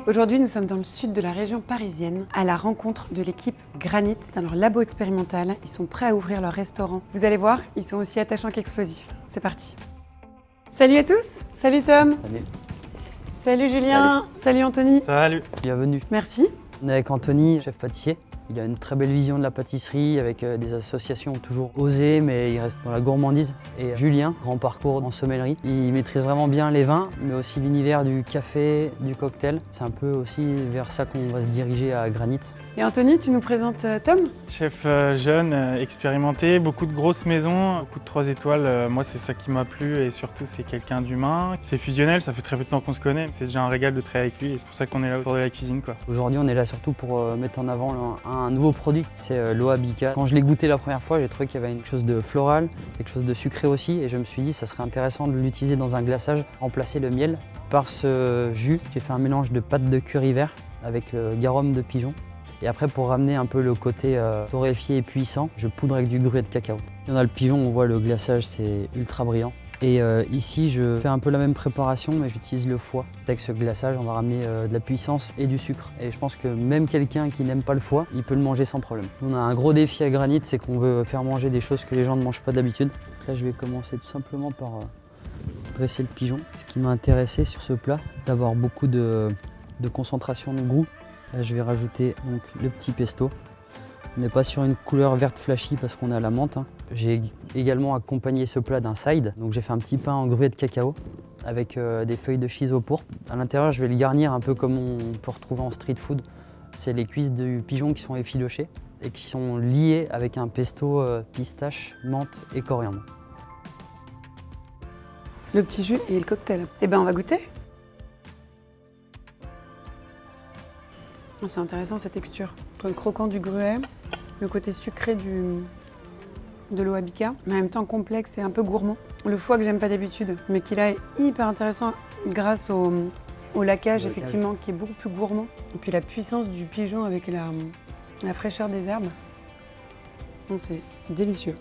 Aujourd'hui, nous sommes dans le sud de la région parisienne, à la rencontre de l'équipe Granit dans leur labo expérimental. Ils sont prêts à ouvrir leur restaurant. Vous allez voir, ils sont aussi attachants qu'explosifs. C'est parti. Salut à tous. Salut Tom. Salut. Salut Julien. Salut Anthony. Salut. Bienvenue. Merci. On est avec Anthony, chef pâtissier. Il a une très belle vision de la pâtisserie avec des associations toujours osées, mais il reste dans la gourmandise. Et Julien, grand parcours en sommellerie. Il maîtrise vraiment bien les vins, mais aussi l'univers du café, du cocktail. C'est un peu aussi vers ça qu'on va se diriger à Granit. Et Anthony, tu nous présentes Tom? Chef jeune, expérimenté, beaucoup de grosses maisons, beaucoup de 3 étoiles. Moi, c'est ça qui m'a plu et surtout, c'est quelqu'un d'humain. C'est fusionnel, ça fait très peu de temps qu'on se connaît. C'est déjà un régal de travailler avec lui et c'est pour ça qu'on est là autour de la cuisine, quoi. Aujourd'hui, on est là surtout pour mettre en avant un nouveau produit, c'est l'Oabica. Quand je l'ai goûté la première fois, j'ai trouvé qu'il y avait quelque chose de floral, quelque chose de sucré aussi, et je me suis dit que ça serait intéressant de l'utiliser dans un glaçage, remplacer le miel par ce jus. J'ai fait un mélange de pâte de curry vert avec le garum de pigeon. Et après, pour ramener un peu le côté torréfié et puissant, je poudre avec du gruet de cacao. Et on a le pigeon, on voit le glaçage, c'est ultra brillant. Et ici, je fais un peu la même préparation, mais j'utilise le foie. Avec ce glaçage, on va ramener de la puissance et du sucre. Et je pense que même quelqu'un qui n'aime pas le foie, il peut le manger sans problème. On a un gros défi à Granit, c'est qu'on veut faire manger des choses que les gens ne mangent pas d'habitude. Là, je vais commencer tout simplement par dresser le pigeon. Ce qui m'a intéressé sur ce plat, d'avoir beaucoup de concentration de goût. Là, je vais rajouter donc, le petit pesto. On n'est pas sur une couleur verte flashy parce qu'on est à la menthe. J'ai également accompagné ce plat d'un side. Donc j'ai fait un petit pain en gruet de cacao avec des feuilles de chiso pourpre. À l'intérieur, je vais le garnir un peu comme on peut retrouver en street food. C'est les cuisses du pigeon qui sont effilochées et qui sont liées avec un pesto pistache, menthe et coriandre. Le petit jus et le cocktail. Eh ben, on va goûter. C'est intéressant cette texture. Entre le croquant du gruet, le côté sucré de l'Oabica, mais en même temps complexe et un peu gourmand. Le foie que j'aime pas d'habitude, mais qui là est hyper intéressant grâce au laquage, effectivement, qui est beaucoup plus gourmand. Et puis la puissance du pigeon avec la fraîcheur des herbes. C'est délicieux.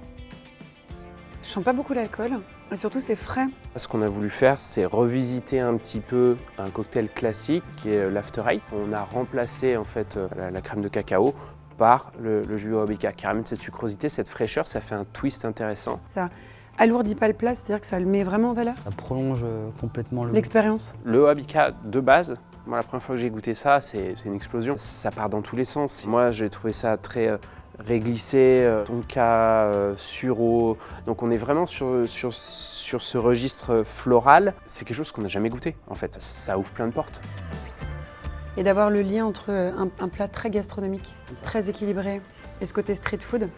Je sens pas beaucoup l'alcool. Et surtout, c'est frais. Ce qu'on a voulu faire, c'est revisiter un petit peu un cocktail classique qui est l'After Eight. On a remplacé en fait la crème de cacao par le jus Oabica qui ramène cette sucrosité, cette fraîcheur, ça fait un twist intéressant. Ça alourdit pas le plat, c'est-à-dire que ça le met vraiment en valeur. Ça prolonge complètement l'expérience. Le Oabica de base, moi la première fois que j'ai goûté ça, c'est une explosion. Ça part dans tous les sens. Moi j'ai trouvé ça très réglissé, tonka, sureau. Donc on est vraiment sur ce registre floral. C'est quelque chose qu'on n'a jamais goûté en fait. Ça ouvre plein de portes. Et d'avoir le lien entre un plat très gastronomique, très équilibré, et ce côté street food,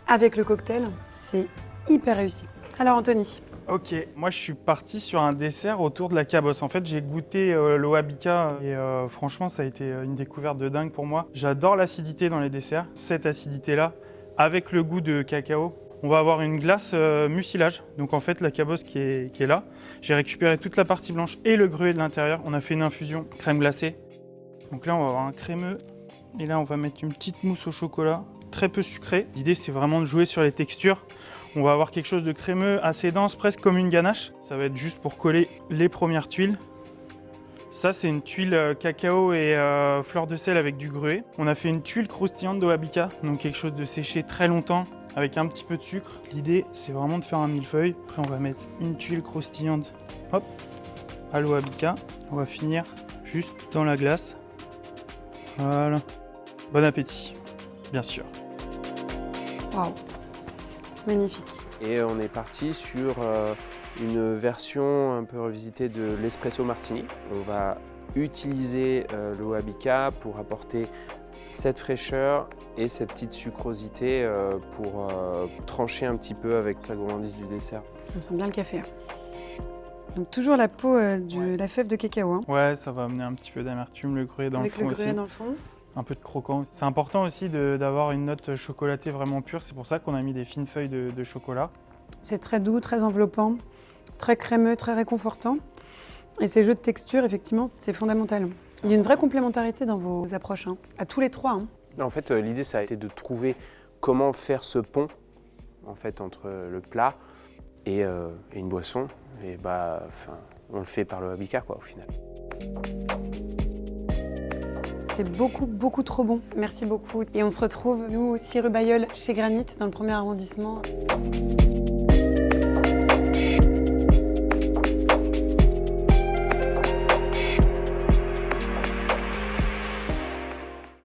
avec le cocktail, c'est hyper réussi. Alors Anthony. Ok, moi je suis parti sur un dessert autour de la cabosse. En fait, j'ai goûté l'Oabica et franchement, ça a été une découverte de dingue pour moi. J'adore l'acidité dans les desserts. Cette acidité-là, avec le goût de cacao, on va avoir une glace mucilage. Donc en fait, la cabosse qui est là, j'ai récupéré toute la partie blanche et le gruet de l'intérieur. On a fait une infusion crème glacée. Donc là, on va avoir un crémeux. Et là, on va mettre une petite mousse au chocolat, très peu sucrée. L'idée, c'est vraiment de jouer sur les textures. On va avoir quelque chose de crémeux, assez dense, presque comme une ganache. Ça va être juste pour coller les premières tuiles. Ça, c'est une tuile cacao et fleur de sel avec du gruet. On a fait une tuile croustillante d'Oabica, donc quelque chose de séché très longtemps avec un petit peu de sucre. L'idée, c'est vraiment de faire un millefeuille. Après, on va mettre une tuile croustillante, hop, à l'Oabica. On va finir juste dans la glace. Voilà. Bon appétit, bien sûr. Waouh, magnifique. Et on est parti sur une version un peu revisitée de l'espresso martini. On va utiliser l'Oabica pour apporter cette fraîcheur et cette petite sucrosité pour trancher un petit peu avec sa gourmandise du dessert. On sent bien le café. Donc toujours la peau de la fève de cacao. Hein. Ouais, ça va amener un petit peu d'amertume, le gruet dans le fond aussi. Avec le gruet dans le fond. Un peu de croquant. C'est important aussi d'avoir une note chocolatée vraiment pure. C'est pour ça qu'on a mis des fines feuilles de chocolat. C'est très doux, très enveloppant, très crémeux, très réconfortant. Et ces jeux de texture, effectivement, c'est fondamental. Il y a une vraie complémentarité dans vos approches, hein, à tous les trois. Hein. En fait, l'idée, ça a été de trouver comment faire ce pont en fait, entre le plat et une boisson. Et on le fait par le Oabica, quoi, au final. C'était beaucoup trop bon. Merci beaucoup. Et on se retrouve, nous, 6 rue Bailleul, chez Granit, dans le 1er arrondissement.